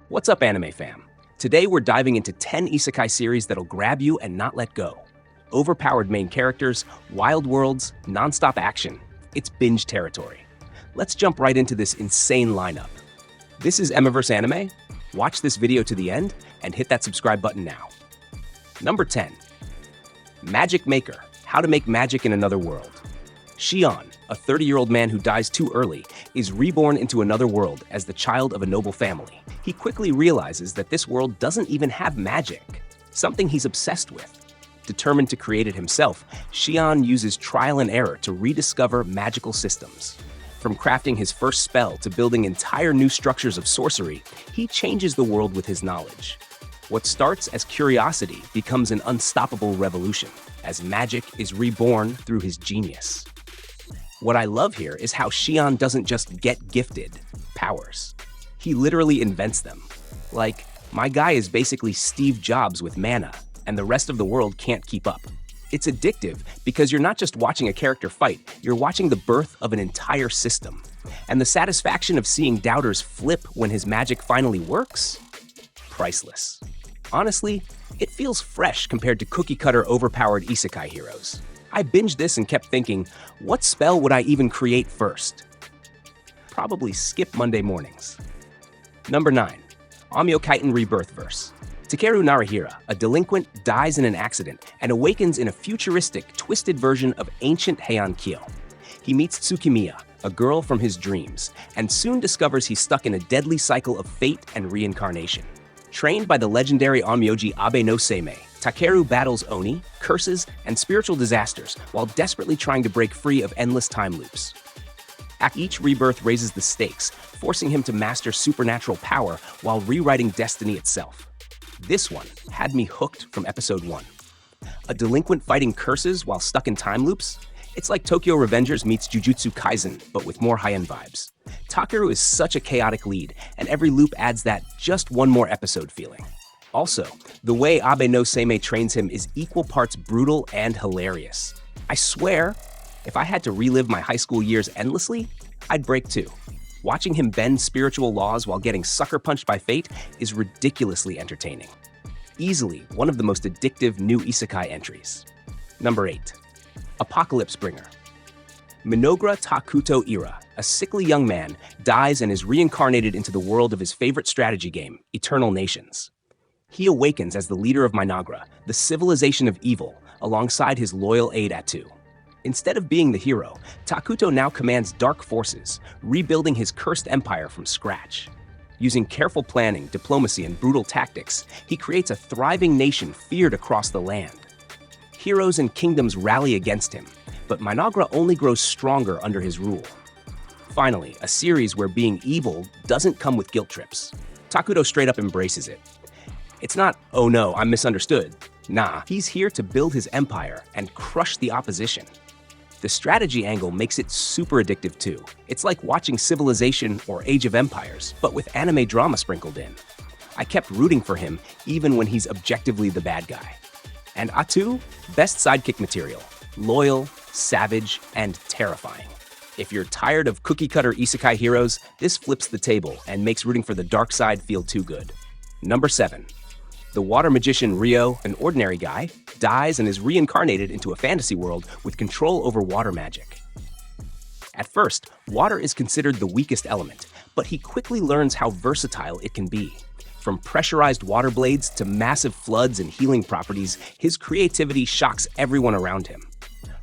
What's up, anime fam? Today we're diving into 10 isekai series that'll grab you and not let go. Overpowered main characters, wild worlds, non-stop action. It's binge territory. Let's jump right into this insane lineup. This is Emiverse Anime. Watch this video to the end and hit that subscribe button now. Number 10. Magic Maker: How to Make Magic in Another World. Shion, a 30-year-old man who dies too early, is reborn into another world as the child of a noble family. He quickly realizes that this world doesn't even have magic, something he's obsessed with. Determined to create it himself, Shion uses trial and error to rediscover magical systems. From crafting his first spell to building entire new structures of sorcery, he changes the world with his knowledge. What starts as curiosity becomes an unstoppable revolution, as magic is reborn through his genius. What I love here is how Shion doesn't just get gifted powers. He literally invents them. Like, my guy is basically Steve Jobs with mana, and the rest of the world can't keep up. It's addictive because you're not just watching a character fight, you're watching the birth of an entire system. And the satisfaction of seeing doubters flip when his magic finally works? Priceless. Honestly, it feels fresh compared to cookie-cutter overpowered isekai heroes. I binged this and kept thinking, what spell would I even create first? Probably skip Monday mornings. Number 9. Amyo Kaiten Rebirth Verse. Takeru Narahira, a delinquent, dies in an accident and awakens in a futuristic, twisted version of ancient Heian Kyo. He meets Tsukimiya, a girl from his dreams, and soon discovers he's stuck in a deadly cycle of fate and reincarnation. Trained by the legendary onmyoji Abe no Seimei, Takeru battles Oni, curses, and spiritual disasters while desperately trying to break free of endless time loops. Each rebirth raises the stakes, forcing him to master supernatural power while rewriting destiny itself. This one had me hooked from episode 1. A delinquent fighting curses while stuck in time loops? It's like Tokyo Revengers meets Jujutsu Kaisen, but with more high-end vibes. Takeru is such a chaotic lead, and every loop adds that just one more episode feeling. Also, the way Abe no Seimei trains him is equal parts brutal and hilarious. I swear, if I had to relive my high school years endlessly, I'd break too. Watching him bend spiritual laws while getting sucker punched by fate is ridiculously entertaining. Easily one of the most addictive new isekai entries. Number 8. Apocalypse Bringer. Minogra Takuto Ira, a sickly young man, dies and is reincarnated into the world of his favorite strategy game, Eternal Nations. He awakens as the leader of Minogra, the civilization of evil, alongside his loyal aide Atu. Instead of being the hero, Takuto now commands dark forces, rebuilding his cursed empire from scratch. Using careful planning, diplomacy, and brutal tactics, he creates a thriving nation feared across the land. Heroes and kingdoms rally against him, but Minogra only grows stronger under his rule. Finally, a series where being evil doesn't come with guilt trips. Takuto straight up embraces it. It's not, oh no, I'm misunderstood. Nah, he's here to build his empire and crush the opposition. The strategy angle makes it super addictive too. It's like watching Civilization or Age of Empires, but with anime drama sprinkled in. I kept rooting for him even when he's objectively the bad guy. And Atu? Best sidekick material. Loyal, savage, and terrifying. If you're tired of cookie-cutter isekai heroes, this flips the table and makes rooting for the dark side feel too good. Number 7. The water magician Ryo, an ordinary guy, dies and is reincarnated into a fantasy world with control over water magic. At first, water is considered the weakest element, but he quickly learns how versatile it can be. From pressurized water blades to massive floods and healing properties, his creativity shocks everyone around him.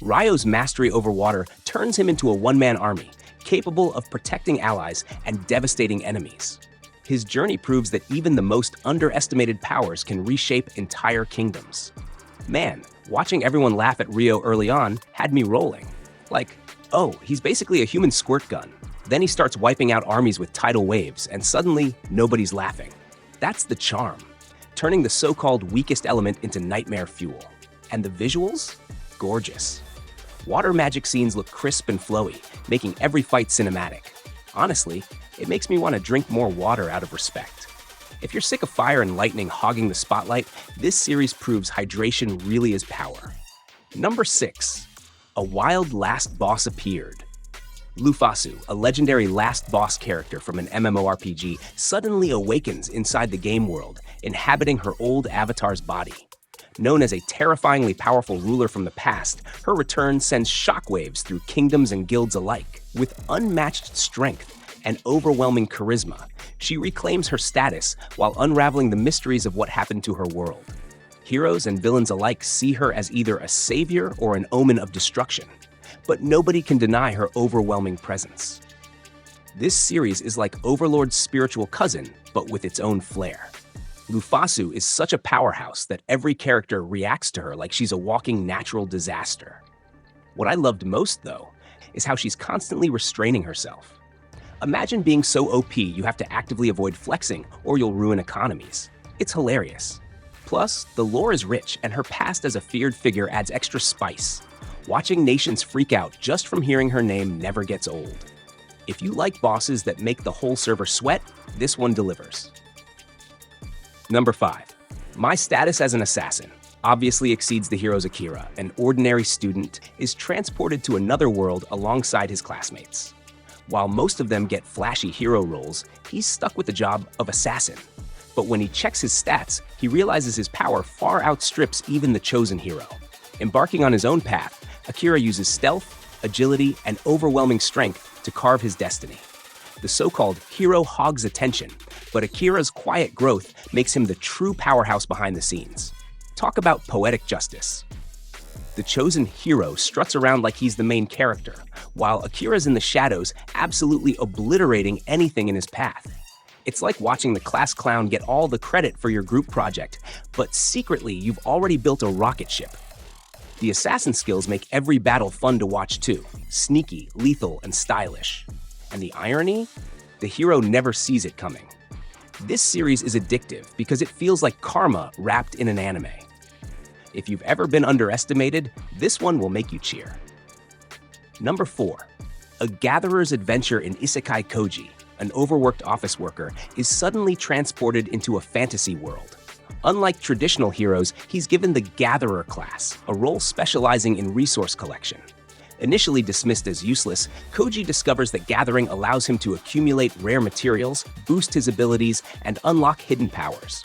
Ryo's mastery over water turns him into a one-man army, capable of protecting allies and devastating enemies. His journey proves that even the most underestimated powers can reshape entire kingdoms. Man, watching everyone laugh at Ryo early on had me rolling. Like, oh, he's basically a human squirt gun. Then he starts wiping out armies with tidal waves, and suddenly, nobody's laughing. That's the charm, turning the so-called weakest element into nightmare fuel. And the visuals? Gorgeous. Water magic scenes look crisp and flowy, making every fight cinematic. Honestly, it makes me want to drink more water out of respect. If you're sick of fire and lightning hogging the spotlight, this series proves hydration really is power. Number 6. A wild last boss appeared. Lufasu, a legendary last boss character from an MMORPG, suddenly awakens inside the game world, inhabiting her old avatar's body. Known as a terrifyingly powerful ruler from the past, her return sends shockwaves through kingdoms and guilds alike. With unmatched strength and overwhelming charisma, she reclaims her status while unraveling the mysteries of what happened to her world. Heroes and villains alike see her as either a savior or an omen of destruction, but nobody can deny her overwhelming presence. This series is like Overlord's spiritual cousin, but with its own flair. Lufasu is such a powerhouse that every character reacts to her like she's a walking natural disaster. What I loved most, though, is how she's constantly restraining herself. Imagine being so OP you have to actively avoid flexing or you'll ruin economies. It's hilarious. Plus, the lore is rich and her past as a feared figure adds extra spice. Watching nations freak out just from hearing her name never gets old. If you like bosses that make the whole server sweat, this one delivers. Number 5. My status as an assassin obviously exceeds the hero's Akira. An ordinary student is transported to another world alongside his classmates. While most of them get flashy hero roles, he's stuck with the job of assassin. But when he checks his stats, he realizes his power far outstrips even the chosen hero. Embarking on his own path, Akira uses stealth, agility, and overwhelming strength to carve his destiny. The so-called hero hogs attention, but Akira's quiet growth makes him the true powerhouse behind the scenes. Talk about poetic justice. The chosen hero struts around like he's the main character, while Akira's in the shadows, absolutely obliterating anything in his path. It's like watching the class clown get all the credit for your group project, but secretly you've already built a rocket ship. The assassin skills make every battle fun to watch too, sneaky, lethal, and stylish. And the irony? The hero never sees it coming. This series is addictive because it feels like karma wrapped in an anime. If you've ever been underestimated, this one will make you cheer. Number 4. A gatherer's adventure in Isekai Koji, an overworked office worker, is suddenly transported into a fantasy world. Unlike traditional heroes, he's given the Gatherer class, a role specializing in resource collection. Initially dismissed as useless, Koji discovers that gathering allows him to accumulate rare materials, boost his abilities, and unlock hidden powers.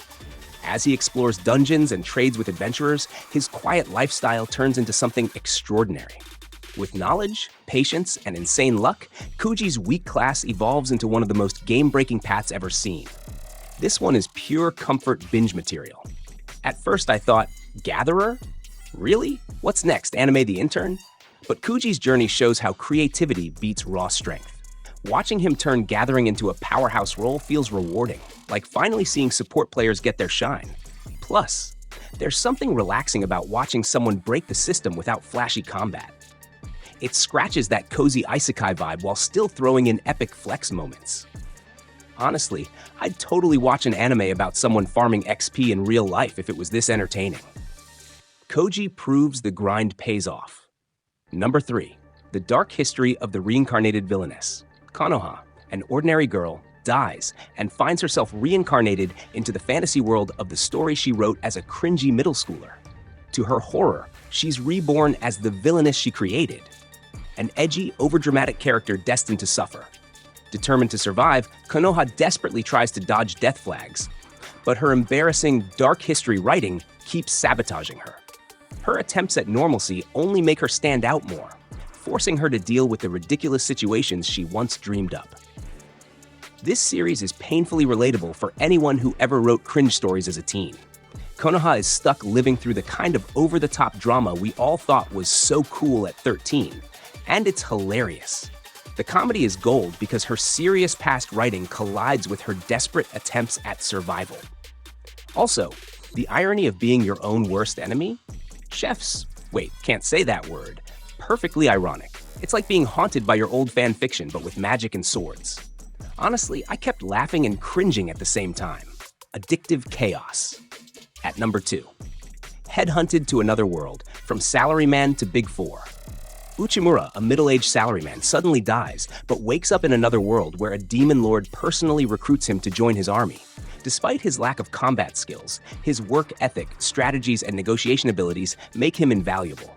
As he explores dungeons and trades with adventurers, his quiet lifestyle turns into something extraordinary. With knowledge, patience, and insane luck, Koji's weak class evolves into one of the most game-breaking paths ever seen. This one is pure comfort binge material. At first I thought, Gatherer? Really? What's next, Anime the Intern? But Koji's journey shows how creativity beats raw strength. Watching him turn gathering into a powerhouse role feels rewarding, like finally seeing support players get their shine. Plus, there's something relaxing about watching someone break the system without flashy combat. It scratches that cozy isekai vibe while still throwing in epic flex moments. Honestly, I'd totally watch an anime about someone farming XP in real life if it was this entertaining. Koji proves the grind pays off. Number 3. The dark history of the reincarnated villainess. Konoha, an ordinary girl, dies and finds herself reincarnated into the fantasy world of the story she wrote as a cringy middle schooler. To her horror, she's reborn as the villainess she created. An edgy, overdramatic character destined to suffer. Determined to survive, Konoha desperately tries to dodge death flags, but her embarrassing dark history writing keeps sabotaging her. Her attempts at normalcy only make her stand out more, forcing her to deal with the ridiculous situations she once dreamed up. This series is painfully relatable for anyone who ever wrote cringe stories as a teen. Konoha is stuck living through the kind of over-the-top drama we all thought was so cool at 13, and it's hilarious. The comedy is gold because her serious past writing collides with her desperate attempts at survival. Also, the irony of being your own worst enemy? Chefs, wait, can't say that word. Perfectly ironic. It's like being haunted by your old fan fiction, but with magic and swords. Honestly, I kept laughing and cringing at the same time. Addictive chaos. At number 2. Headhunted to another world, from Salaryman to Big Four. Uchimura, a middle-aged salaryman, suddenly dies, but wakes up in another world where a demon lord personally recruits him to join his army. Despite his lack of combat skills, his work ethic, strategies, and negotiation abilities make him invaluable.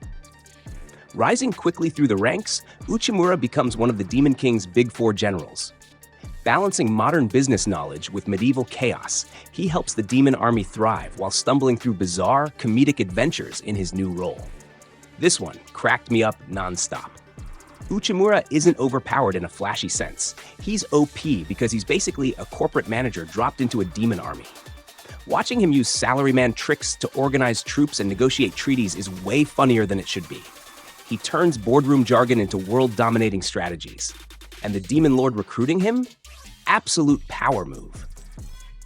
Rising quickly through the ranks, Uchimura becomes one of the Demon King's Big Four generals. Balancing modern business knowledge with medieval chaos, he helps the demon army thrive while stumbling through bizarre, comedic adventures in his new role. This one cracked me up nonstop. Uchimura isn't overpowered in a flashy sense. He's OP because he's basically a corporate manager dropped into a demon army. Watching him use Salaryman tricks to organize troops and negotiate treaties is way funnier than it should be. He turns boardroom jargon into world-dominating strategies. And the Demon Lord recruiting him? Absolute power move.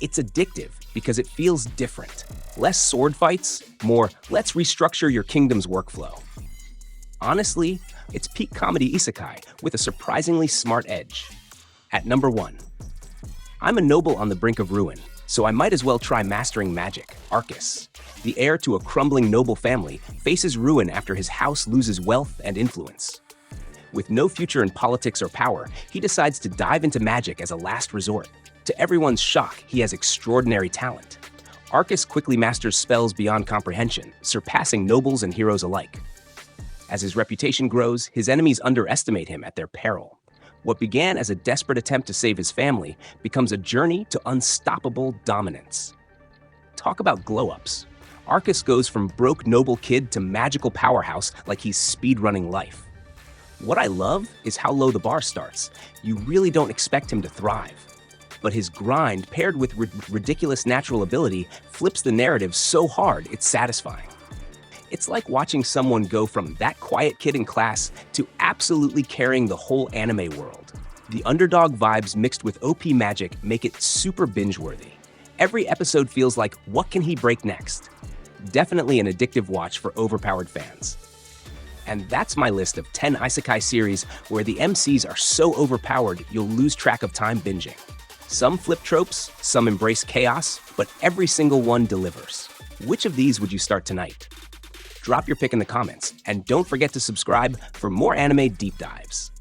It's addictive because it feels different. Less sword fights, more let's restructure your kingdom's workflow. Honestly, it's peak comedy isekai with a surprisingly smart edge. At number 1. I'm a noble on the brink of ruin, so I might as well try mastering magic. Arcus, the heir to a crumbling noble family, faces ruin after his house loses wealth and influence. With no future in politics or power, he decides to dive into magic as a last resort. To everyone's shock, he has extraordinary talent. Arcus quickly masters spells beyond comprehension, surpassing nobles and heroes alike. As his reputation grows, his enemies underestimate him at their peril. What began as a desperate attempt to save his family becomes a journey to unstoppable dominance. Talk about glow-ups. Arcus goes from broke noble kid to magical powerhouse like he's speedrunning life. What I love is how low the bar starts. You really don't expect him to thrive. But his grind, paired with ridiculous natural ability, flips the narrative so hard it's satisfying. It's like watching someone go from that quiet kid in class to absolutely carrying the whole anime world. The underdog vibes mixed with OP magic make it super binge-worthy. Every episode feels like, what can he break next? Definitely an addictive watch for Overpowered fans. And that's my list of 10 isekai series where the MCs are so overpowered you'll lose track of time binging. Some flip tropes, some embrace chaos, but every single one delivers. Which of these would you start tonight? Drop your pick in the comments, and don't forget to subscribe for more anime deep dives.